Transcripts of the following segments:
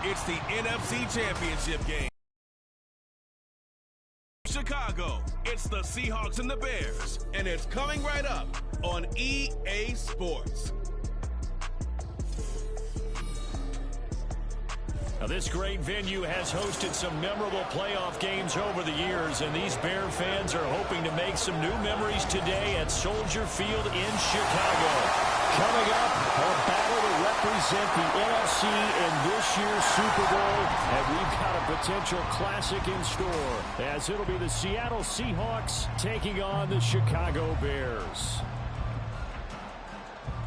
It's the NFC Championship game. Chicago, it's the Seahawks and the Bears, and it's coming right up on EA Sports. Now, this great venue has hosted some memorable playoff games over the years, and these Bear fans are hoping to make some new memories today at Soldier Field in Chicago. Coming up, a battle to represent the NFC in this year's Super Bowl, and we've got a potential classic in store, as it'll be the Seattle Seahawks taking on the Chicago Bears.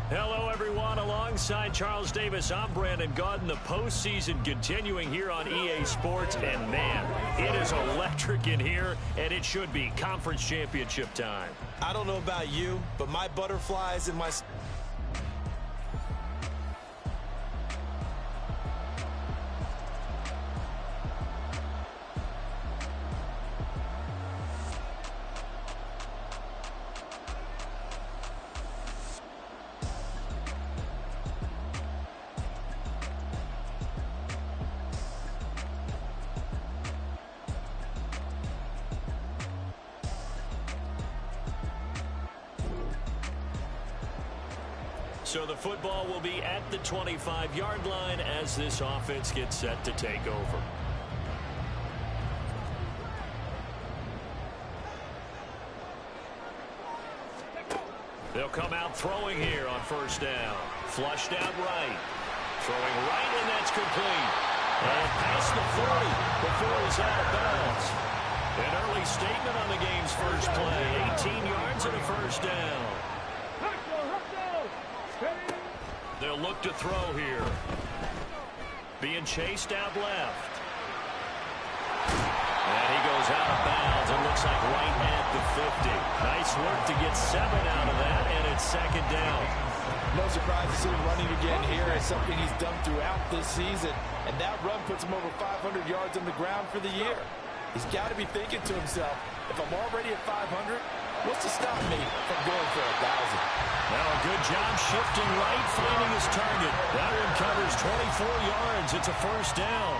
Hello, everyone. Alongside Charles Davis, I'm Brandon Gaudin. The postseason continuing here on EA Sports, and man, it is electric in here, and it should be conference championship time. I don't know about you, but my butterflies in my... So the football will be at the 25-yard line as this offense gets set to take over. They'll come out throwing here on first down. Flushed out right. Throwing right, and that's complete. And past the 40 before he's out of bounds. An early statement on the game's first play. 18 yards and a first down. They'll look to throw here. Being chased out left. And he goes out of bounds. It looks like right at the 50. Nice work to get 7 out of that, and it's second down. No surprise to see him running again here. It's something he's done throughout this season. And that run puts him over 500 yards on the ground for the year. He's got to be thinking to himself, if I'm already at 500, what's to stop me from going for 1,000? Now a good job shifting right, finding his target. That one covers 24 yards. It's a first down.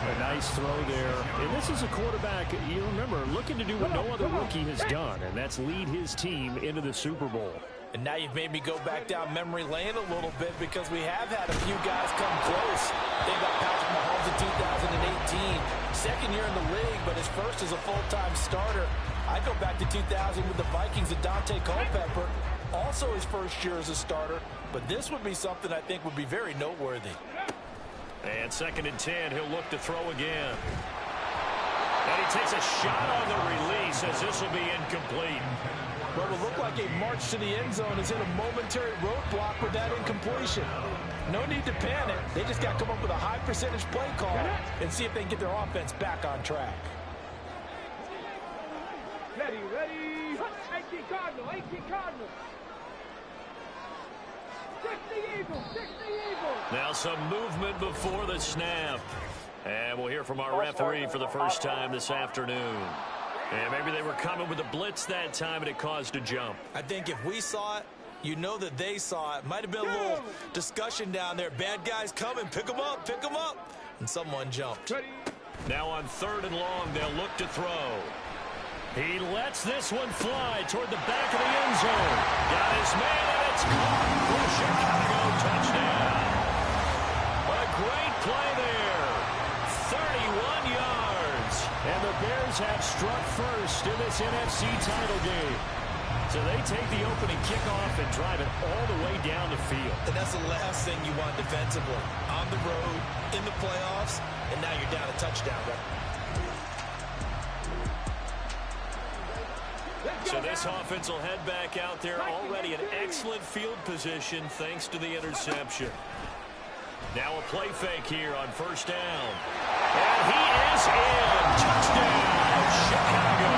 A nice throw there. And this is a quarterback, you remember, looking to do what no other rookie has done, and that's lead his team into the Super Bowl. And now you've made me go back down memory lane a little bit because we have had a few guys come close. Think about Patrick Mahomes in 2018. Second year in the league, but his first as a full-time starter. I go back to 2000 with the Vikings and Dante Culpepper. Also his first year as a starter, but this would be something I think would be very noteworthy. And second and 10, he'll look to throw again. And he takes a shot on the release as this will be incomplete. What will look like a march to the end zone is hit a momentary roadblock with that incompletion. No need to panic. They just got to come up with a high percentage play call and see if they can get their offense back on track. Ready. 18 Cardinal. 18 Cardinal. 60 Eagles. Now some movement before the snap. And we'll hear from our referee for the first time this afternoon. And maybe they were coming with a blitz that time and it caused a jump. I think if we saw it, you know that they saw it. Might have been a little discussion down there. Bad guys coming. Pick them up. And someone jumped. Now on third and long, they'll look to throw. He lets this one fly toward the back of the end zone. Got his man, and it's caught for Chicago. Touchdown. A great play there. 31 yards. And the Bears have struck first in this NFC title game. So they take the opening kickoff and drive it all the way down the field. And that's the last thing you want defensively. On the road, in the playoffs, and now you're down a touchdown, right? So this offense will head back out there already in excellent field position thanks to the interception. Now a play fake here on first down. And he is in. Touchdown, Chicago.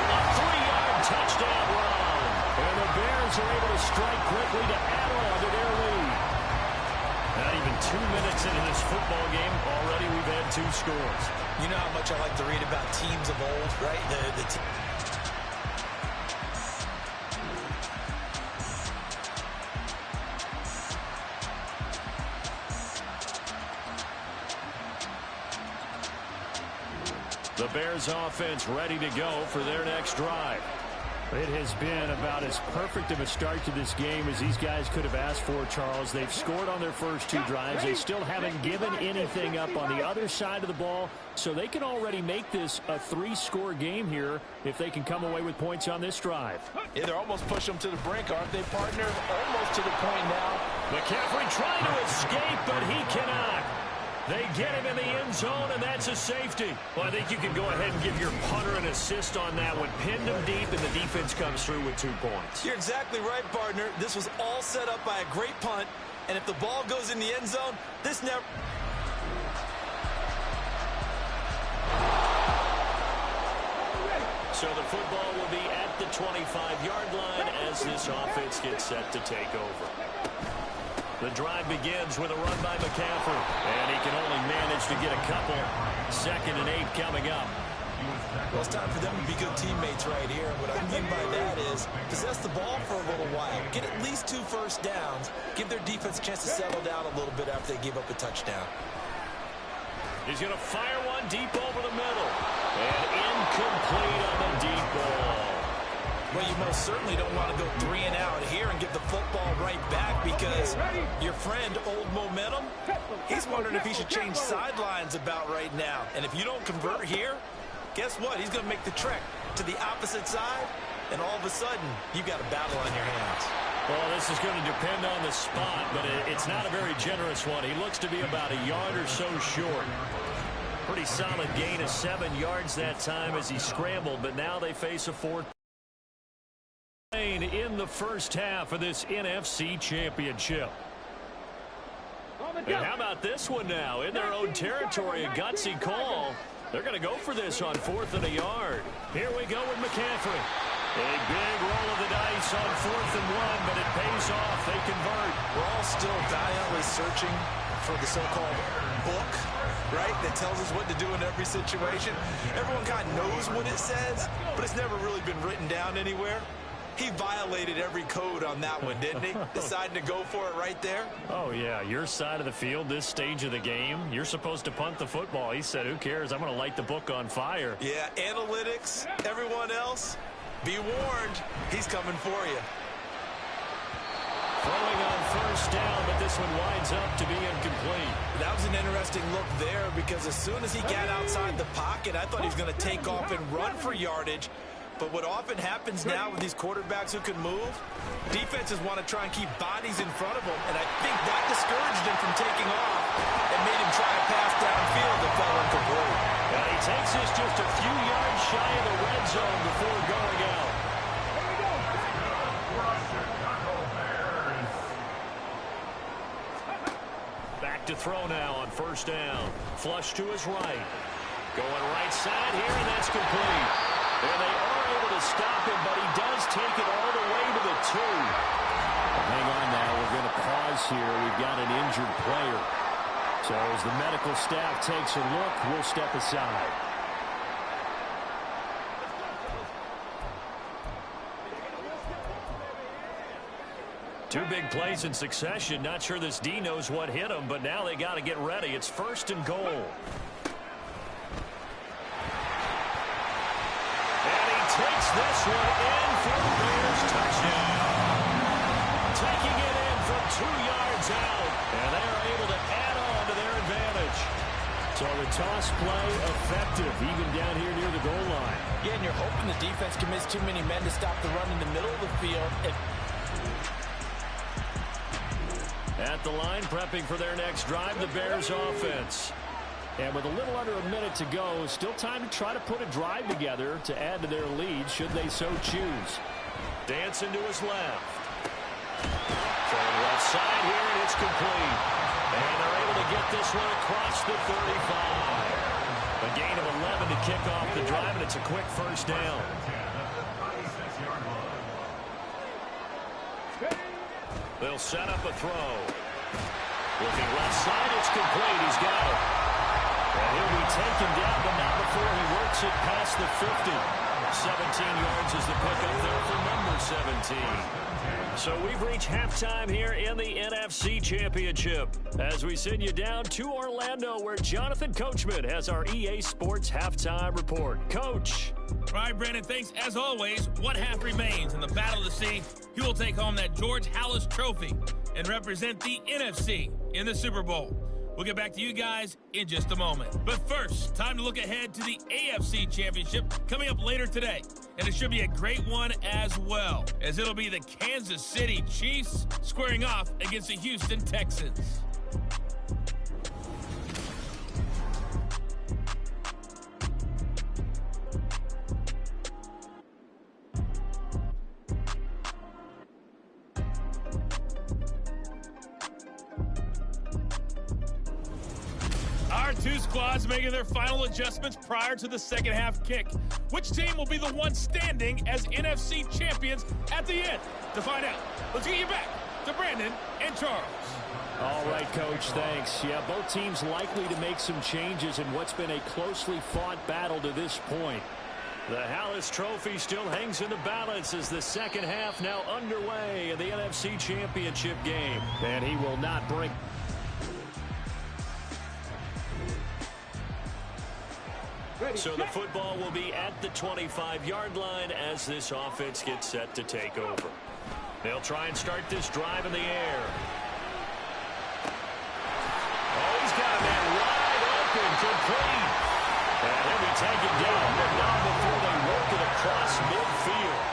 A 3-yard touchdown run. And the Bears are able to strike quickly to add on to their lead. Not even 2 minutes into this football game, already we've had 2 scores. You know how much I like to read about teams of old, right? The Bears offense ready to go for their next drive. It has been about as perfect of a start to this game as these guys could have asked for, Charles. They've scored on their first 2 drives. They still haven't given anything up on the other side of the ball, so they can already make this a 3-score game here if they can come away with points on this drive. Yeah, they're almost pushing them to the brink, aren't they, partner? Almost to the point now. McCaffrey trying to escape, but he cannot. They get him in the end zone, and that's a safety. Well, I think you can go ahead and give your punter an assist on that one. Pinned him deep, and the defense comes through with 2 points. You're exactly right, partner. This was all set up by a great punt, and if the ball goes in the end zone, this never... So the football will be at the 25-yard line as this offense gets set to take over. The drive begins with a run by McCaffrey, and he can only manage to get a couple. 2nd and 8 coming up. Well, it's time for them to be good teammates right here. And what I mean by that is possess the ball for a little while. Get at least 2 first downs. Give their defense a chance to settle down a little bit after they give up a touchdown. He's going to fire one deep over the middle. And incomplete on the deep ball. Well, you most certainly don't want to go 3 and out here and give the football right back because your friend, Old Momentum, he's wondering if he should change sidelines about right now. And if you don't convert here, guess what? He's going to make the trek to the opposite side, and all of a sudden, you've got a battle on your hands. Well, this is going to depend on the spot, but it's not a very generous one. He looks to be about a yard or so short. Pretty solid gain of 7 yards that time as he scrambled, but now they face a 4th. In the first half of this NFC Championship. And how about this one now? In their own territory, a gutsy call. They're going to go for this on 4th and a yard. Here we go with McCaffrey. A big roll of the dice on 4th and 1, but it pays off. They convert. We're all still valiantly searching for the so-called book, right, that tells us what to do in every situation. Everyone kind of knows what it says, but it's never really been written down anywhere. He violated every code on that one, didn't he? Deciding to go for it right there. Oh, yeah. Your side of the field, this stage of the game, you're supposed to punt the football. He said, who cares? I'm going to light the book on fire. Yeah, analytics, everyone else, be warned. He's coming for you. Throwing on 1st down, but this one winds up to be incomplete. That was an interesting look there because as soon as he got outside the pocket, I thought he was going to take off and run for yardage. But what often happens now with these quarterbacks who can move, defenses want to try and keep bodies in front of them, and I think that discouraged him from taking off and made him try a pass downfield that fell incomplete. And he takes this just a few yards shy of the red zone before going out. Back to throw now on 1st down. Flush to his right. Going right side here, and that's complete. And they are able to stop him, but he does take it all the way to the 2. Hang on now. We're going to pause here. We've got an injured player. So as the medical staff takes a look, we'll step aside. Two big plays in succession. Not sure this D knows what hit him, but now they got to get ready. It's 1st and goal. Takes this one in for the Bears touchdown. Taking it in from 2 yards out. And they are able to add on to their advantage. So the toss play effective even down here near the goal line. Yeah, and you're hoping the defense commits too many men to stop the run in the middle of the field. At the line, prepping for their next drive, the Bears offense. And with a little under a minute to go, still time to try to put a drive together to add to their lead should they so choose. Dancing to his left. Throwing left side here, and it's complete. And they're able to get this one across the 35. A gain of 11 to kick off the drive, and it's a quick 1st down. They'll set up a throw. Looking left side, it's complete. He's got it. And he'll be taken down, but not before he works it past the 50. 17 yards is the pickup there for number 17. So we've reached halftime here in the NFC Championship as we send you down to Orlando where Jonathan Coachman has our EA Sports Halftime Report. Coach. All right, Brandon, thanks. As always, one half remains in the Battle of the Sea. He will take home that George Halas Trophy and represent the NFC in the Super Bowl. We'll get back to you guys in just a moment. But first, time to look ahead to the AFC Championship coming up later today. And it should be a great one as well, as it'll be the Kansas City Chiefs squaring off against the Houston Texans. Our two squads making their final adjustments prior to the second half kick. Which team will be the one standing as NFC champions at the end? To find out, let's get you back to Brandon and Charles. All right, Coach, thanks. Yeah, both teams likely to make some changes in what's been a closely fought battle to this point. The Halas Trophy still hangs in the balance as the second half now underway in the NFC Championship game. And he will not break. So the football will be at the 25-yard line as this offense gets set to take over. They'll try and start this drive in the air. Oh, he's got a man wide open, complete. And he'll be taken down, but not before they work it across midfield.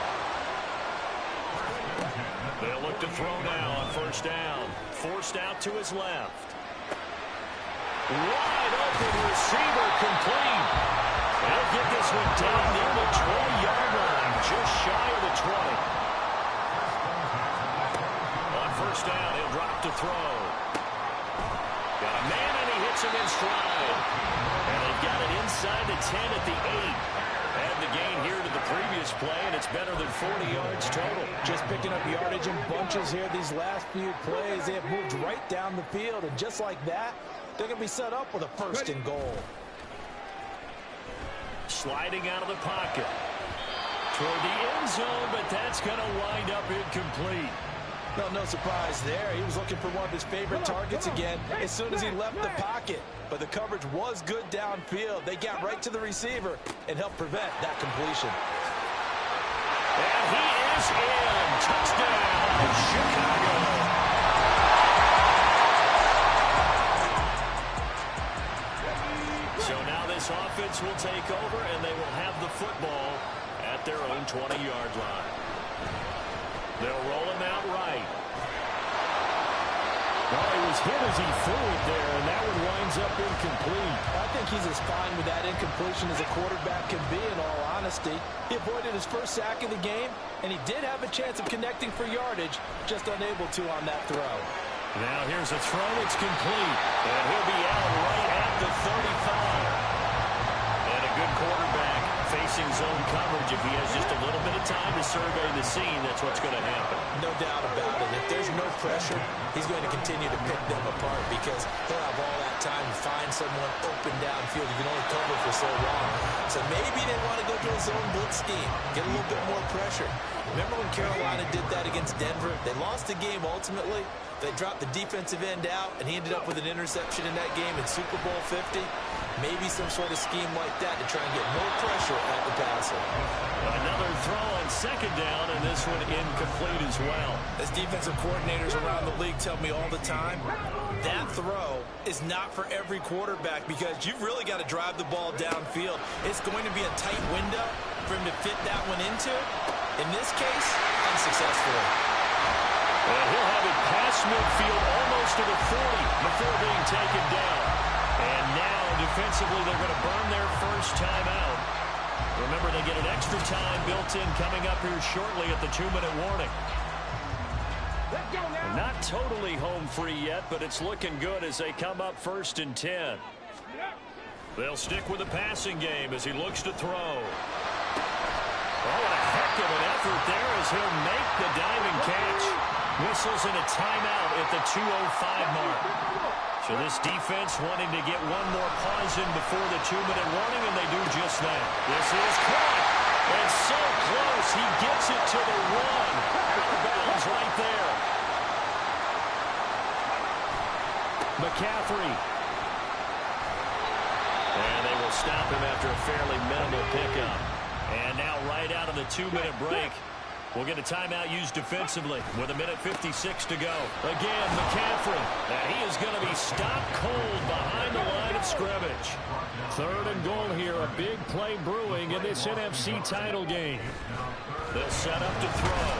They'll look to throw now on first down. Forced out to his left. Wide open receiver, complete. They'll get this one down near the 20-yard line, just shy of the 20. On first down, he'll drop to throw. Got a man, and he hits him in stride. And they've got it inside the 10 at the 8. And the gain here to the previous play, and it's better than 40 yards total. Just picking up yardage in bunches here these last few plays. They have moved right down the field, and just like that, they're going to be set up with a first and goal. Sliding out of the pocket. Toward the end zone, but that's going to wind up incomplete. No surprise there. He was looking for one of his favorite targets again as soon as he left the pocket. But the coverage was good downfield. They got right to the receiver and helped prevent that completion. And he is in. Touchdown, Chicago. So now this offense will take over, and they will have the football at their own 20-yard line. They'll roll him out right. Well, he was hit as he threw it there, and that one winds up incomplete. I think he's as fine with that incompletion as a quarterback can be, in all honesty. He avoided his first sack of the game, and he did have a chance of connecting for yardage, just unable to on that throw. Now here's a throw. It's complete. And he'll be out right at the 35. And a good quarterback facing zone coverage. If he has just a little bit of time to survey the scene, that's what's going to happen. No doubt about it. If there's no pressure, he's going to continue to pick them apart because he'll have all that time to find someone open downfield. You can only cover for so long. So maybe they want to go to a zone blitz scheme, get a little bit more pressure. Remember when Carolina did that against Denver? They lost the game ultimately. They dropped the defensive end out, and he ended up with an interception in that game in Super Bowl 50. Maybe some sort of scheme like that to try and get more pressure at the passer. Another throw on second down, and this one incomplete as well. As defensive coordinators around the league tell me all the time, that throw is not for every quarterback because you've really got to drive the ball downfield. It's going to be a tight window for him to fit that one into. In this case, unsuccessfully. And he'll have it past midfield almost to the 40 before being taken down. And now, defensively, they're going to burn their first timeout. Remember, they get an extra time built in coming up here shortly at the 2-minute warning. Not totally home free yet, but it's looking good as they come up 1st and 10. They'll stick with the passing game as he looks to throw. Oh, what a heck of an effort there as he'll make the diving catch. Whistles in a timeout at the 2:05 mark. So this defense wanting to get one more pause in before the 2-minute warning, and they do just that. This is caught. And so close. He gets it to the one. Out of bounds right there. McCaffrey. And they will stop him after a fairly minimal pickup. And now right out of the 2-minute break, we'll get a timeout used defensively with 1:56 to go. Again, McCaffrey. And he is going to be stopped cold behind the line of scrimmage. 3rd and goal here. A big play brewing in this NFC title game. They'll set up to throw.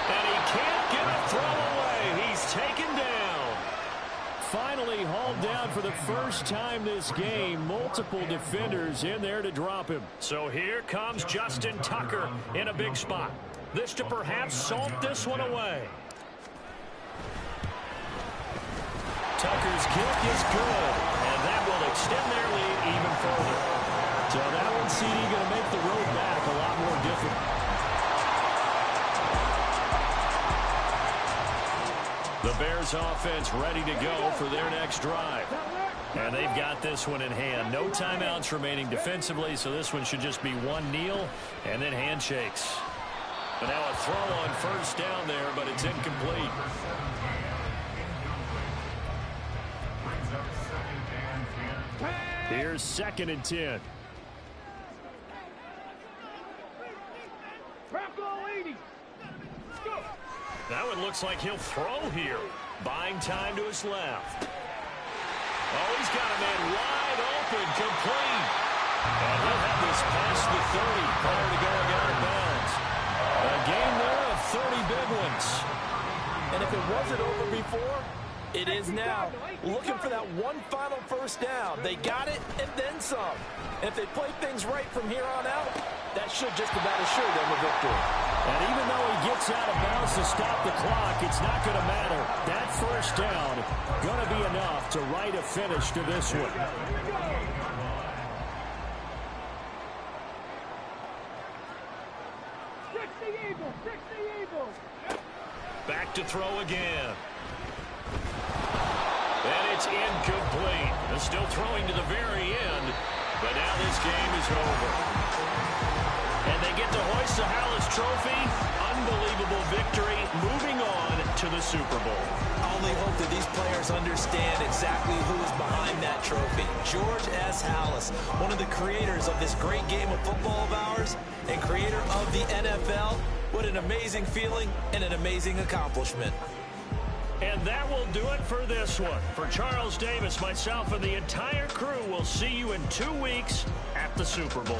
And he can't get a throw away. He's taken down. Finally hauled down for the first time this game. Multiple defenders in there to drop him. So here comes Justin Tucker in a big spot. This to perhaps salt this one away. Tucker's kick is good. And that will extend their lead even further. So that one, CD, going to make the road back a lot more difficult. The Bears offense ready to go for their next drive. And they've got this one in hand. No timeouts remaining defensively, so this one should just be one kneel and then handshakes. And now a throw on first down there, but it's incomplete. Here's 2nd and 10. Bronco 80. Go. That one looks like he'll throw here. Buying time to his left. Oh, he's got a man wide open, complete. And he'll have this past the 30 prior to going out of bounds. A game there of 30 big ones. And if it wasn't over before, it is now. Looking for that one final first down. They got it and then some. And if they play things right from here on out, that should just about assure them a victory. And even though he gets out of bounds to stop the clock, it's not going to matter. That first down going to be enough to write a finish to this one. Back to throw again. And it's incomplete. They're still throwing to the very end, but now this game is over. And they get to hoist the Hallis Trophy. Unbelievable victory, moving on to the Super Bowl. I only hope that these players understand exactly who is behind that trophy. George S. Hallis, one of the creators of this great game of football of ours and creator of the NFL. What an amazing feeling and an amazing accomplishment. And that will do it for this one. For Charles Davis, myself, and the entire crew, we'll see you in 2 weeks at the Super Bowl.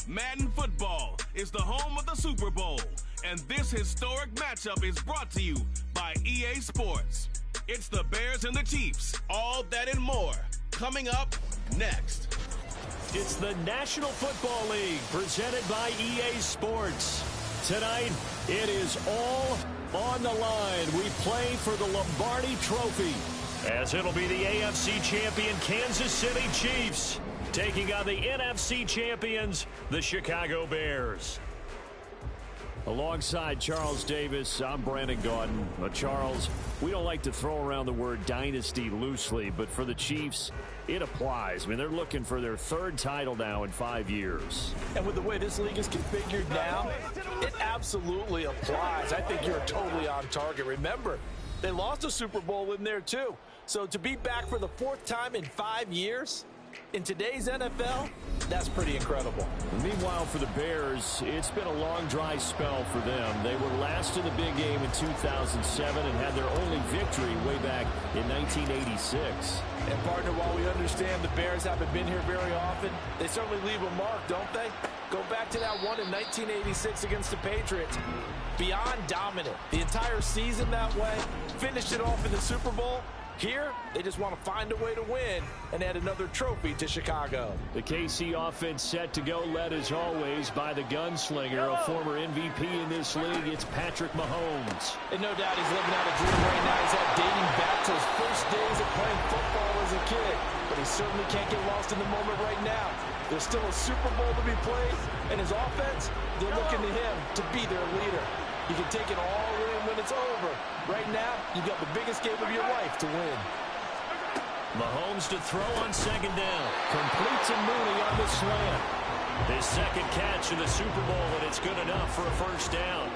Madden Football is the home of the Super Bowl, and this historic matchup is brought to you by EA Sports. It's the Bears and the Chiefs, all that and more, coming up next. It's the National Football League presented by EA Sports. Tonight, it is all on the line. We play for the Lombardi Trophy, as it'll be the AFC champion Kansas City Chiefs taking on the NFC champions, the Chicago Bears. Alongside Charles Davis, I'm Brandon Gaudin. Charles, we don't like to throw around the word dynasty loosely, but for the Chiefs, it applies. I mean, they're looking for their third title now in 5 years. And with the way this league is configured now, it absolutely applies. I think you're totally on target. Remember, they lost a Super Bowl in there too. So to be back for the 4th time in 5 years, in today's NFL, that's pretty incredible. Meanwhile, for the Bears, it's been a long, dry spell for them. They were last in the big game in 2007 and had their only victory way back in 1986. And, partner, while we understand the Bears haven't been here very often, they certainly leave a mark, don't they? Go back to that one in 1986 against the Patriots. Beyond dominant. The entire season that way. Finished it off in the Super Bowl. Here, they just want to find a way to win and add another trophy to Chicago. The KC offense set to go, led as always by the gunslinger, a former MVP in this league. It's Patrick Mahomes. And no doubt he's living out a dream right now. He's had dating back to his first days of playing football as a kid. But he certainly can't get lost in the moment right now. There's still a Super Bowl to be played, and his offense, they're looking to him to be their leader. You can take it all in when it's over. Right now, you've got the biggest game of your life to win. Mahomes to throw on second down. Complete to Mooney on the slant. His second catch in the Super Bowl, and it's good enough for a first down.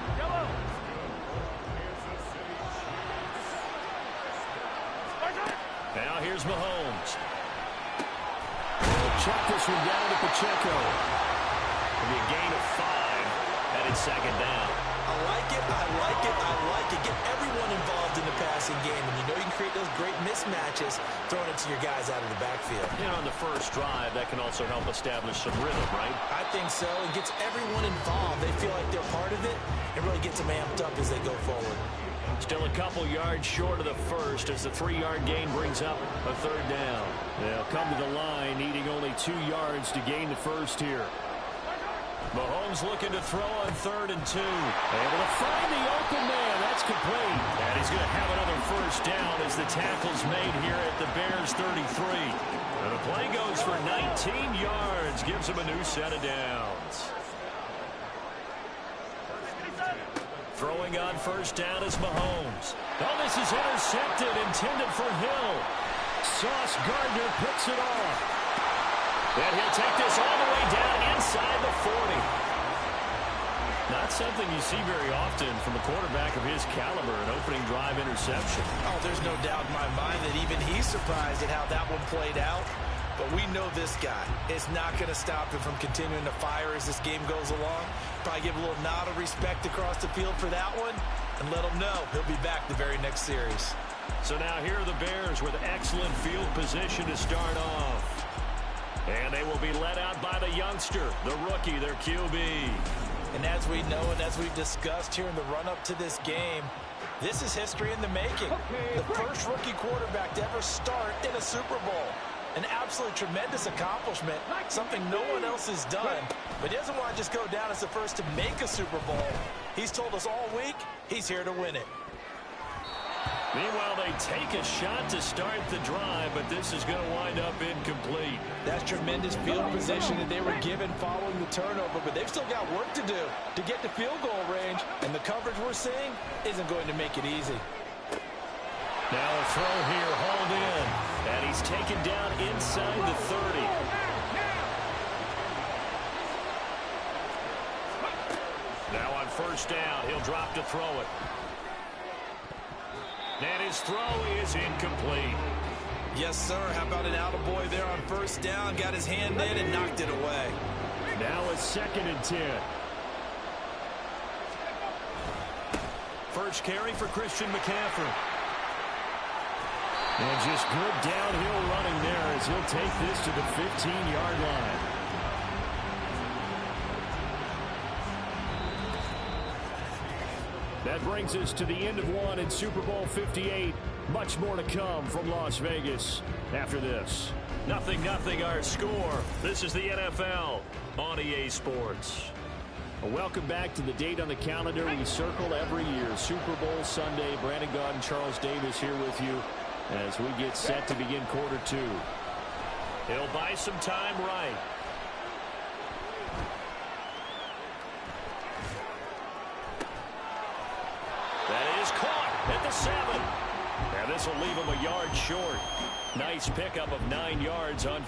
Now here's Mahomes. Check this one down to Pacheco. It'll be a gain of 5, and it's second down. I like it, I like it, I like it. Get everyone involved in the passing game, and you know you can create those great mismatches throwing it to your guys out of the backfield. You know, on the first drive, that can also help establish some rhythm, right? I think so. It gets everyone involved. They feel like they're part of it, and really gets them amped up as they go forward. Still a couple yards short of the first as the 3-yard gain brings up a third down. They'll come to the line, needing only 2 yards to gain the first here. Mahomes looking to throw on 3rd and 2. Able to find the open man. That's complete. And he's going to have another first down as the tackle's made here at the Bears 33. And the play goes for 19 yards. Gives him a new set of downs. Throwing on first down is Mahomes. Oh, this is intercepted, intended for Hill. Sauce Gardner picks it off. And he'll take this all the way down inside the 40. Not something you see very often from a quarterback of his caliber, an opening drive interception. Oh, there's no doubt in my mind that even he's surprised at how that one played out. But we know this guy is not going to stop him from continuing to fire as this game goes along. Probably give a little nod of respect across the field for that one and let him know he'll be back the very next series. So now here are the Bears with excellent field position to start off. And they will be led out by the youngster, the rookie, their QB. And as we know and as we've discussed here in the run-up to this game, this is history in the making. The first rookie quarterback to ever start in a Super Bowl. An absolutely tremendous accomplishment, something no one else has done. But he doesn't want to just go down as the first to make a Super Bowl. He's told us all week he's here to win it. Meanwhile, they take a shot to start the drive, but this is going to wind up incomplete. That's tremendous field position that they were given following the turnover, but they've still got work to do to get to field goal range, and the coverage we're seeing isn't going to make it easy. Now a throw here, hauled in, and he's taken down inside the 30. Now on first down, he'll drop to throw it. And his throw is incomplete. Yes, sir. How about an attaboy there on first down? Got his hand in and knocked it away. Now a 2nd and 10. First carry for Christian McCaffrey. And just good downhill running there as he'll take this to the 15-yard line. That brings us to the end of one in Super Bowl 58. Much more to come from Las Vegas after this. 0-0 our score. This is the NFL on EA Sports. Welcome back to the date on the calendar we circle every year. Super Bowl Sunday. Brandon Gaudin, Charles Davis here with you as we get set to begin quarter two. He'll buy some time right. That is caught at the 7. And this will leave him a yard short. Nice pickup of 9 yards on...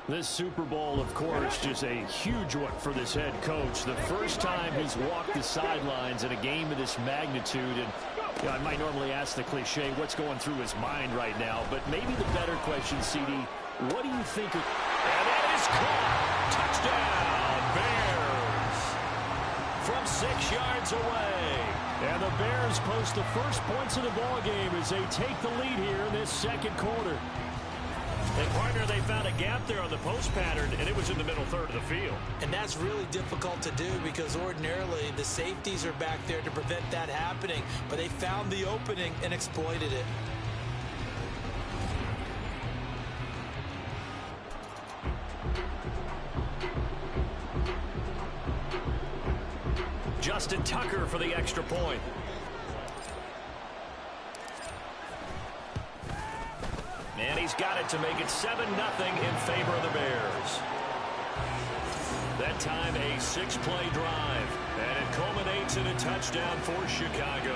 This Super Bowl, of course, just a huge one for this head coach. The first time he's walked the sidelines in a game of this magnitude. And you know, I might normally ask the cliche, what's going through his mind right now? But maybe the better question, CD, what do you think of... And it is caught. Touchdown, Bears. From 6 yards away. And the Bears post the first points of the ball game as they take the lead here in this second quarter. And, partner, they found a gap there on the post pattern, and it was in the middle third of the field. And that's really difficult to do because ordinarily the safeties are back there to prevent that happening. But they found the opening and exploited it. Justin Tucker for the extra point. And he's got it to make it 7-0 in favor of the Bears. That time a 6-play drive. And it culminates in a touchdown for Chicago.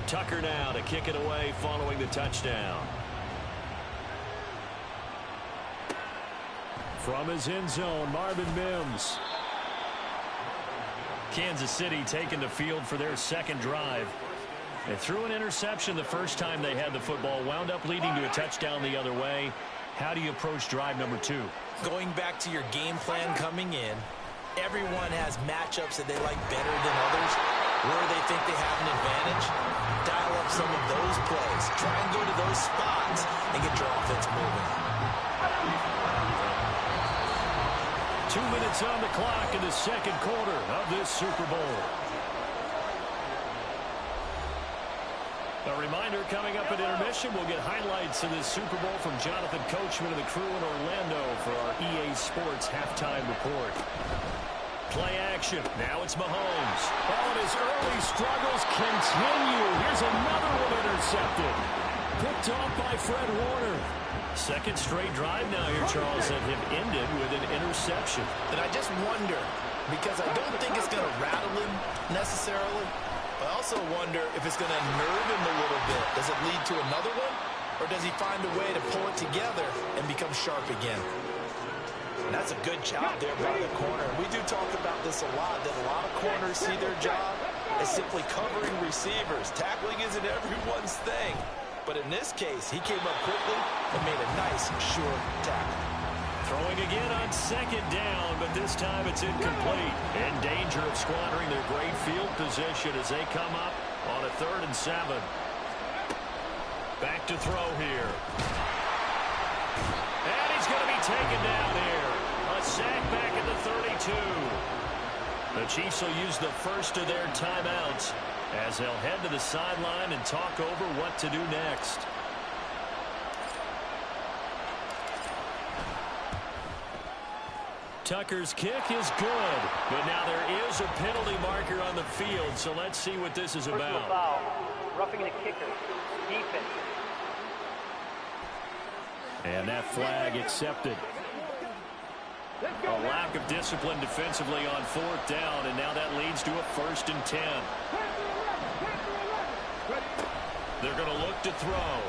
Tucker now to kick it away following the touchdown. From his end zone, Marvin Mims. Kansas City taking the field for their second drive. They threw an interception the first time they had the football, wound up leading to a touchdown the other way. How do you approach drive number 2? Going back to your game plan coming in, everyone has matchups that they like better than others, where they think they have an advantage. Dial up some of those plays. Try and go to those spots and get your offense moving. 2 minutes on the clock in the second quarter of this Super Bowl. A reminder, coming up at intermission, we'll get highlights of this Super Bowl from Jonathan Coachman and the crew in Orlando for our EA Sports halftime report. Play action. Now it's Mahomes. Oh, and his early struggles continue. Here's another one intercepted. Picked off by Fred Warner. Second straight drive now here, Charles, that have ended with an interception. And I just wonder, because I don't think it's going to rattle him necessarily, I also wonder if it's going to nerve him a little bit. Does it lead to another one? Or does he find a way to pull it together and become sharp again? And that's a good job there by the corner. We do talk about this a lot, that a lot of corners see their job as simply covering receivers. Tackling isn't everyone's thing. But in this case, he came up quickly and made a nice, sure tackle. Throwing again on second down, but this time it's incomplete. In danger of squandering their great field position as they come up on a 3rd and 7. Back to throw here. And he's going to be taken down here. A sack back at the 32. The Chiefs will use the first of their timeouts as they'll head to the sideline and talk over what to do next. Tucker's kick is good, but now there is a penalty marker on the field, so let's see what this is about. Personal foul, roughing the kicker, defense. And that flag accepted. A lack of discipline defensively on 4th down, and now that leads to a 1st and 10. They're going to look to throw.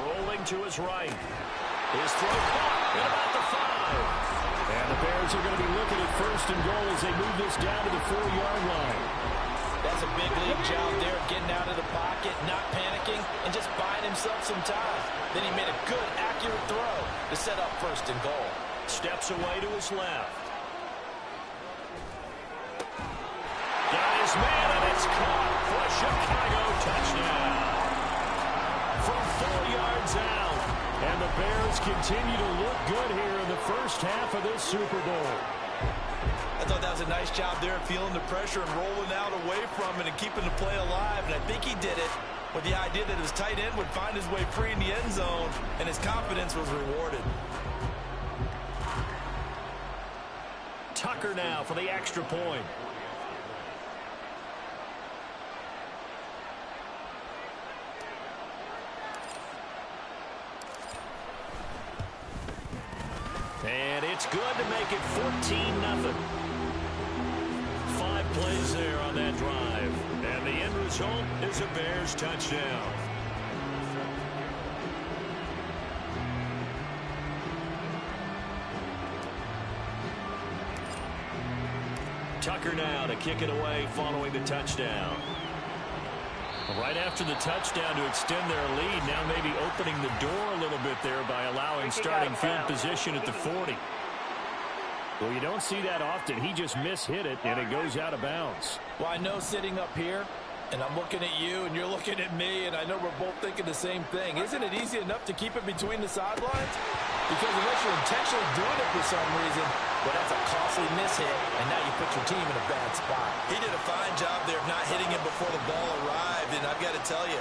Rolling to his right. His throw caught at about the 5. And the Bears are going to be looking at 1st and goal as they move this down to the 4-yard line. That's a big league job there, getting out of the pocket, not panicking, and just buying himself some time. Then he made a good, accurate throw to set up 1st and goal. Steps away to his left. Got his man, and it's caught for a Chicago touchdown. From 4 yards out. And the Bears continue to look good here in the first half of this Super Bowl. I thought that was a nice job there, feeling the pressure and rolling out away from it and keeping the play alive. And I think he did it with the idea that his tight end would find his way free in the end zone, and his confidence was rewarded. Tucker now for the extra point. And it's good to make it 14-0. 5 plays there on that drive. And the end result is a Bears touchdown. Tucker now to kick it away following the touchdown. Right after the touchdown to extend their lead, now maybe opening the door a little bit there by allowing starting field position at the 40. Well, you don't see that often. He just mishit it, and it goes out of bounds. Well, I know sitting up here, and I'm looking at you, and you're looking at me, and I know we're both thinking the same thing. Isn't it easy enough to keep it between the sidelines? Because unless you're intentionally doing it for some reason, well, that's a costly mishit, and now you put your team in a bad spot. He did a fine job there of not hitting him before the ball arrived, and I've got to tell you,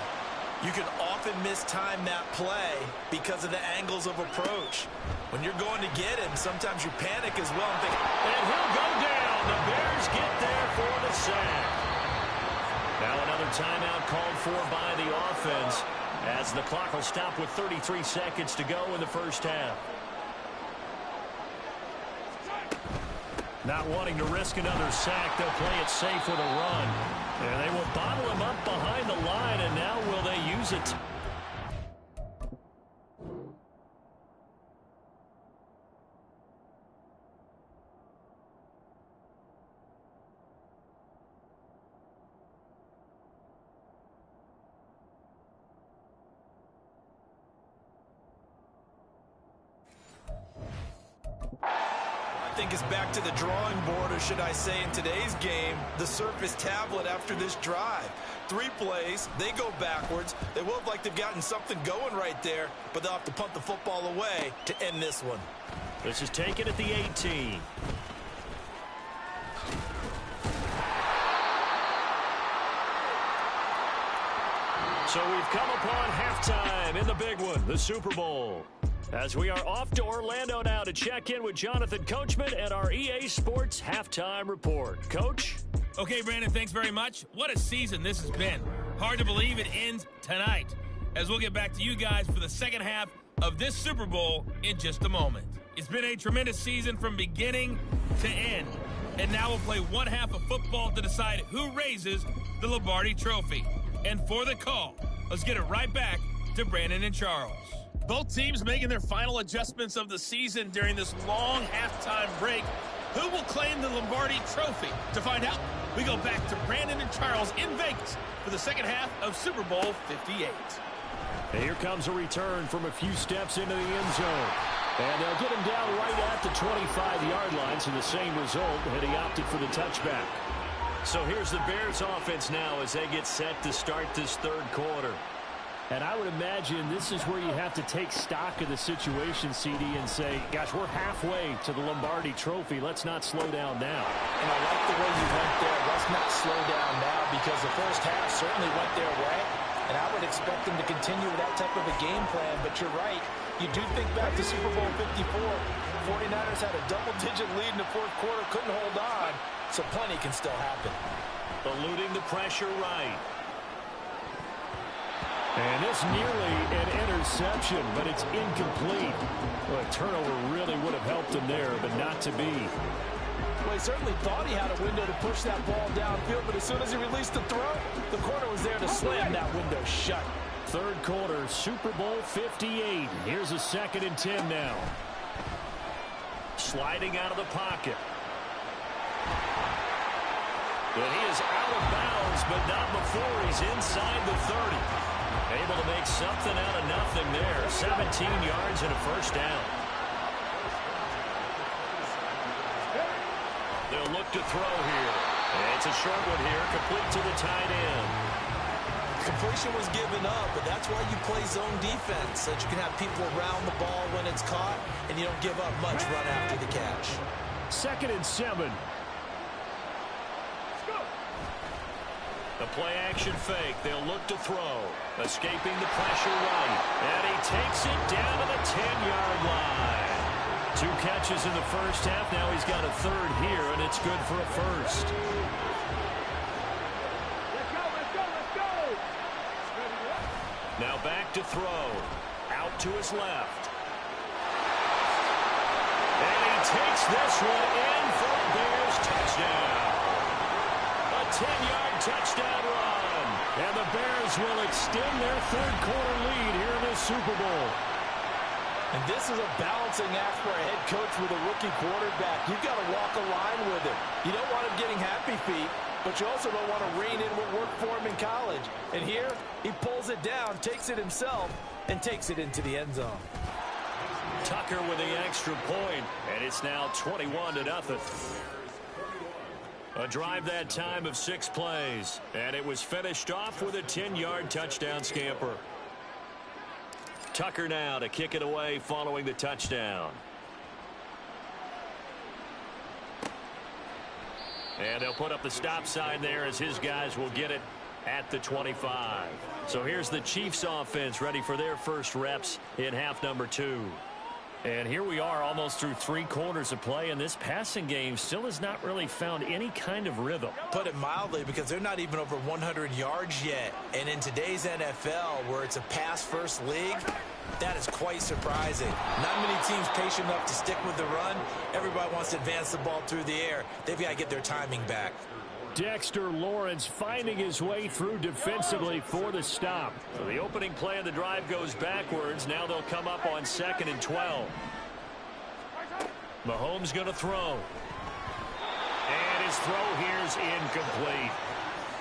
you can often mistime that play because of the angles of approach. When you're going to get him, sometimes you panic as well. And he'll go down. The Bears get there for the sack. Now another timeout called for by the offense as the clock will stop with 33 seconds to go in the first half. Not wanting to risk another sack, they'll play it safe with a run. And they will bottle him up behind the line, and now will they use it? think it's back to the drawing board, or should I say in today's game, the Surface tablet after this drive. 3 plays, they go backwards. They will look like they've gotten something going right there, but they'll have to punt the football away to end this one. This is taken at the 18. So we've come upon halftime in the big one, the Super Bowl. As we are off to Orlando now to check in with Jonathan Coachman and our EA Sports Halftime Report. Coach? Okay, Brandon, thanks very much. What a season this has been. Hard to believe it ends tonight, as we'll get back to you guys for the second half of this Super Bowl in just a moment. It's been a tremendous season from beginning to end, and now we'll play one half of football to decide who raises the Lombardi Trophy. And for the call, let's get it right back to Brandon and Charles. Both teams making their final adjustments of the season during this long halftime break. Who will claim the Lombardi Trophy? To find out, we go back to Brandon and Charles in Vegas for the second half of Super Bowl 58. And here comes a return from a few steps into the end zone. And they'll get him down right at the 25-yard line, so the same result, had he opted for the touchback. So here's the Bears offense now as they get set to start this third quarter. And I would imagine this is where you have to take stock of the situation, CD, and say, gosh, we're halfway to the Lombardi Trophy. Let's not slow down now. And I like the way you went there. Let's not slow down now, because the first half certainly went their way. And I would expect them to continue with that type of a game plan. But you're right. You do think back to Super Bowl 54. 49ers had a double-digit lead in the fourth quarter, couldn't hold on. So plenty can still happen. Eluding the pressure right. And this nearly an interception, but it's incomplete. Well, a turnover really would have helped him there, but not to be. Well, he certainly thought he had a window to push that ball downfield, but as soon as he released the throw, the corner was there to slam that window shut. Third quarter, Super Bowl 58. Here's a 2nd and 10 now. Sliding out of the pocket. And he is out of bounds, but not before he's inside the 30. Able to make something out of nothing there. 17 yards and a first down. They'll look to throw here. And it's a short one here, complete to the tight end. Completion was given up, but that's why you play zone defense, so that you can have people around the ball when it's caught, and you don't give up much run after the catch. 2nd and 7. The play-action fake. They'll look to throw. Escaping the pressure right. And he takes it down to the 10-yard line. 2 catches in the first half. Now he's got a third here, and it's good for a first. Let's go, let's go, let's go! Now back to throw. Out to his left. And he takes this one in for a Bears touchdown. A 10-yard touchdown run. And the Bears will extend their third quarter lead here in the Super Bowl. And this is a balancing act for a head coach with a rookie quarterback. You've got to walk a line with him. You don't want him getting happy feet, but you also don't want to rein in what worked for him in college. And here, he pulls it down, takes it himself, and takes it into the end zone. Tucker with the extra point, and it's now 21-0. A drive that time of 6 plays, and it was finished off with a 10-yard touchdown scamper. Tucker now to kick it away following the touchdown. And they'll put up the stop sign there as his guys will get it at the 25. So here's the Chiefs offense ready for their first reps in half number 2. And here we are almost through 3 quarters of play, and this passing game still has not really found any kind of rhythm. Put it mildly, because they're not even over 100 yards yet. And in today's NFL, where it's a pass-first league, that is quite surprising. Not many teams patient enough to stick with the run. Everybody wants to advance the ball through the air. They've got to get their timing back. Dexter Lawrence finding his way through defensively for the stop. So the opening play of the drive goes backwards. Now they'll come up on 2nd and 12. Mahomes going to throw. And his throw here's incomplete.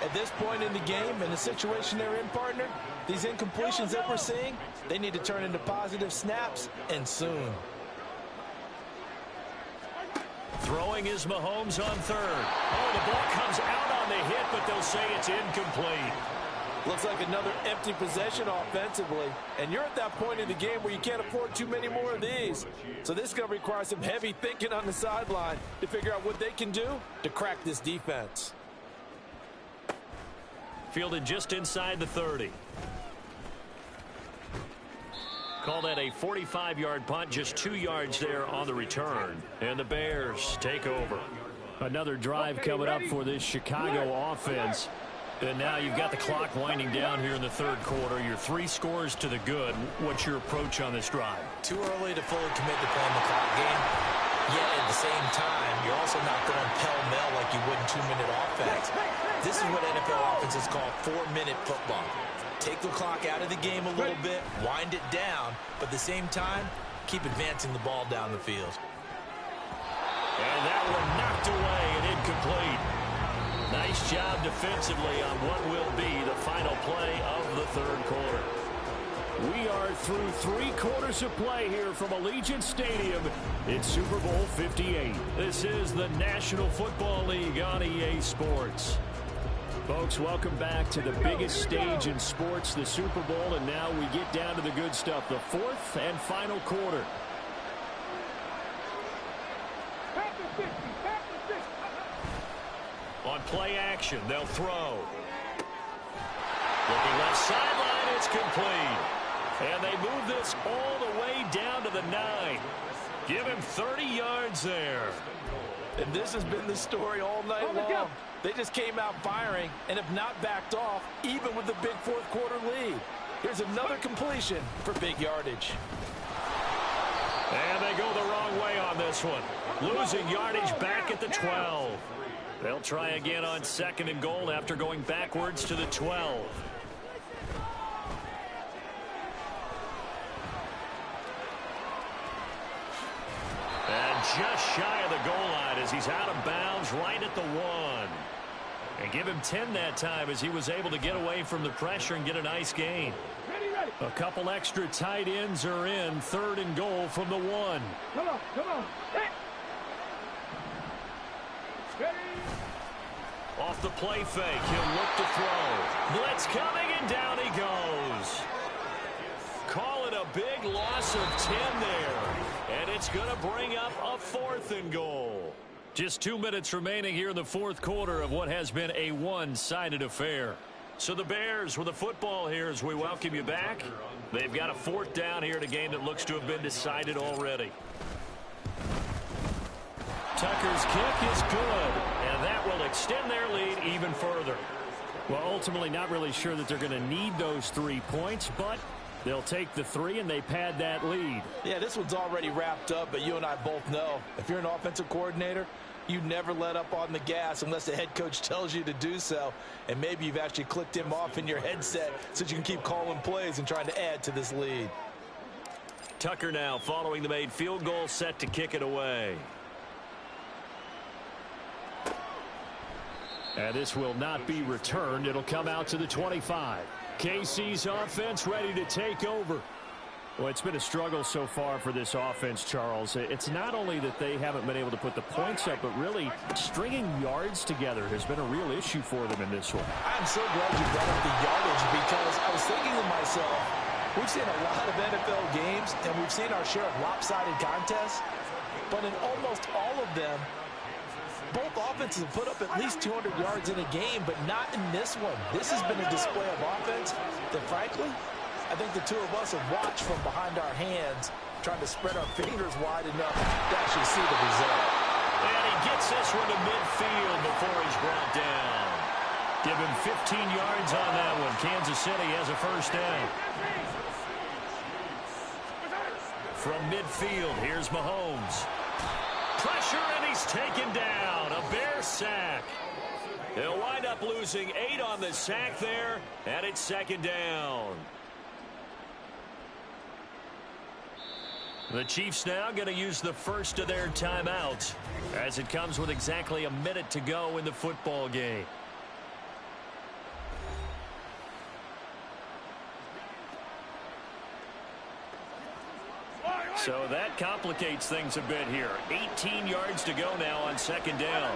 At this point in the game, in the situation they're in, partner, these incompletions that we're seeing, they need to turn into positive snaps, and soon. Throwing is Mahomes on third. Oh, the ball comes out on the hit, but they'll say it's incomplete. Looks like another empty possession offensively. And you're at that point in the game where you can't afford too many more of these. So this is going to require some heavy thinking on the sideline to figure out what they can do to crack this defense. Fielded just inside the 30. Call that a 45-yard punt, just 2 yards there on the return. And the Bears take over. Another drive coming up for this Chicago offense. And now you've got the clock winding down here in the third quarter. You're 3 scores to the good. What's your approach on this drive? Too early to fully commit to playing the clock game. Yet at the same time, you're also not going pell-mell like you would in 2-minute offense. This is what NFL offenses call 4-minute football. Take the clock out of the game a little bit, wind it down, but at the same time, keep advancing the ball down the field. And that one knocked away and incomplete. Nice job defensively on what will be the final play of the third quarter. We are through 3 quarters of play here from Allegiant Stadium. It's Super Bowl 58. This is the National Football League on EA Sports. Folks, welcome back to the biggest stage in sports, the Super Bowl, and now we get down to the good stuff, the 4th and final quarter. On play action, they'll throw. Looking left sideline, it's complete. And they move this all the way down to the 9. Give him 30 yards there. And this has been the story all night long. They just came out firing and have not backed off, even with the big fourth quarter lead. Here's another completion for big yardage. And they go the wrong way on this one. Losing yardage back at the 12. They'll try again on 2nd and goal after going backwards to the 12. And just shy of the goal line as he's out of bounds right at the 1. And give him 10 that time as he was able to get away from the pressure and get a nice gain. A couple extra tight ends are in. 3rd and goal from the 1. Come on, come on. Hey. Off the play fake, he'll look to throw. Blitz coming, and down he goes. Call it a big loss of 10 there. And it's going to bring up a 4th and goal. Just 2 minutes remaining here in the 4th quarter of what has been a one-sided affair. So the Bears with the football here as we welcome you back. They've got a 4th down here in a game that looks to have been decided already. Tucker's kick is good, and that will extend their lead even further. Well, ultimately not really sure that they're going to need those 3 points, but they'll take the 3 and they pad that lead. Yeah, this one's already wrapped up, but you and I both know if you're an offensive coordinator, you never let up on the gas unless the head coach tells you to do so. And maybe you've actually clicked him off in your headset so you can keep calling plays and trying to add to this lead. Tucker now following the made field goal, set to kick it away. And this will not be returned. It'll come out to the 25. KC's offense ready to take over. Well, it's been a struggle so far for this offense, Charles. It's not only that they haven't been able to put the points up, but really stringing yards together has been a real issue for them in this one. I'm so glad you brought up the yardage because I was thinking to myself, we've seen a lot of NFL games and we've seen our share of lopsided contests, but in almost all of them, both offenses have put up at least 200 yards in a game, but not in this one. This has been a display of offense that, frankly, I think the two of us have watched from behind our hands, trying to spread our fingers wide enough to actually see the result. And he gets this one to midfield before he's brought down. Give him 15 yards on that one. Kansas City has a 1st down. From midfield, here's Mahomes. Pressure, and he's taken down. A Bear sack. They'll wind up losing 8 on the sack there, and it's 2nd down. The Chiefs now going to use the first of their timeouts as it comes with exactly a minute to go in the football game. So that complicates things a bit here. 18 yards to go now on second down.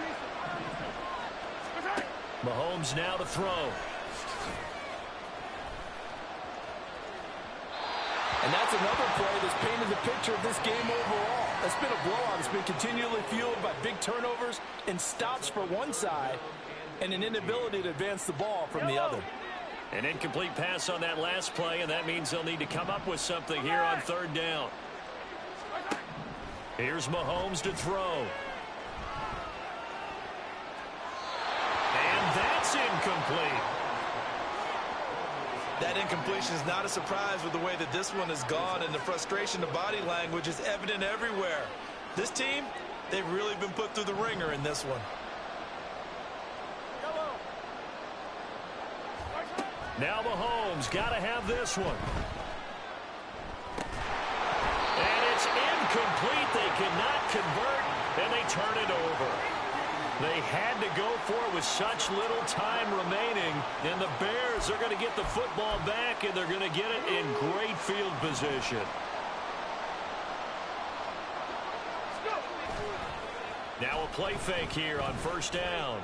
Mahomes now to throw. And that's another play that's painted the picture of this game overall. It's been a blowout. It's been continually fueled by big turnovers and stops for one side and an inability to advance the ball from the other. An incomplete pass on that last play, and that means they'll need to come up with something here on third down. Here's Mahomes to throw. And that's incomplete. That incompletion is not a surprise with the way that this one has gone, and the frustration, the body language is evident everywhere. This team, they've really been put through the ringer in this one. Now Mahomes got to have this one. And it's incomplete. They cannot convert, and they turn it over. They had to go for it with such little time remaining, and the Bears are going to get the football back, and they're going to get it in great field position. Now a play fake here on first down.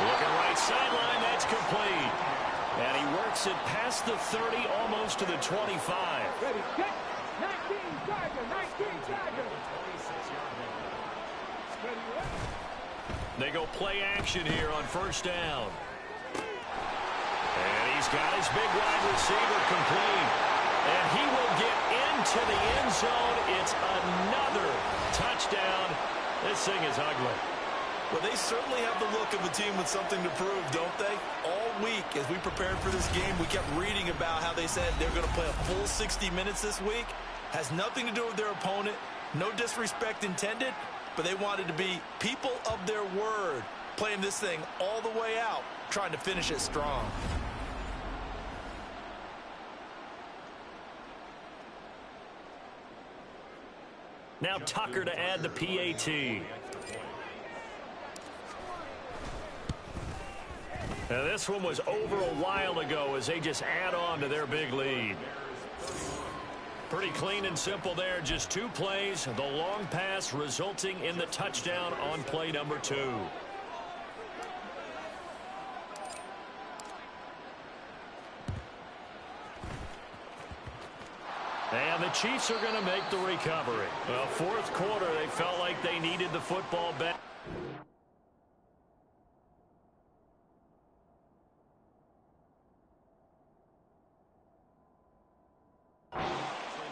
Looking right sideline, that's complete. And he works it past the 30, almost to the 25. Ready, set, 19, Tiger, 19, Tiger. They go play action here on first down. And he's got his big wide receiver complete. And he will get into the end zone. It's another touchdown. This thing is ugly. Well, they certainly have the look of a team with something to prove, don't they? All week, as we prepared for this game, we kept reading about how they said they're going to play a full 60 minutes this week. Has nothing to do with their opponent. No disrespect intended, but they wanted to be people of their word, playing this thing all the way out, trying to finish it strong. Now Tucker to add the PAT. Now this one was over a while ago as they just add on to their big lead. Pretty clean and simple there. Just two plays. The long pass resulting in the touchdown on play number 2. And the Chiefs are going to make the recovery. Well, fourth quarter, they felt like they needed the football back.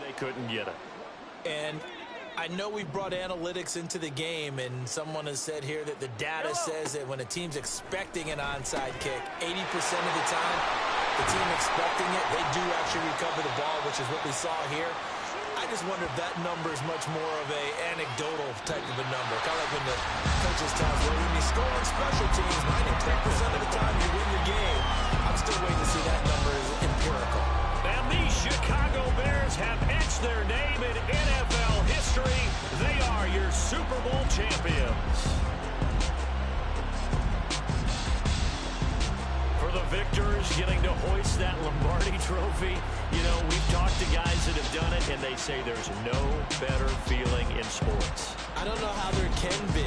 They couldn't get it. And I know we brought analytics into the game, and someone has said here that the data says that when a team's expecting an onside kick, 80% of the time, the team expecting it, they do actually recover the ball, which is what we saw here. I just wonder if that number is much more of a anecdotal type of a number. Kind of like when the coaches tell us, well, when you score on special teams, 93% of the time you win the game. I'm still waiting to see that number is empirical. And the Chicago Bears have etched their name in NFL history. They are your Super Bowl champions. For the victors getting to hoist that Lombardi trophy, you know, we've talked to guys that have done it, and they say there's no better feeling in sports. I don't know how there can be.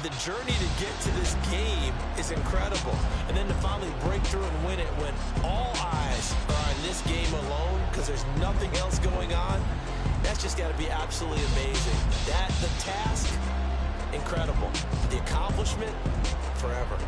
The journey to get to this game is incredible. And then to finally break through and win it when all eyes are on this game alone because there's nothing else going on, that's just got to be absolutely amazing. The task, incredible. The accomplishment, forever.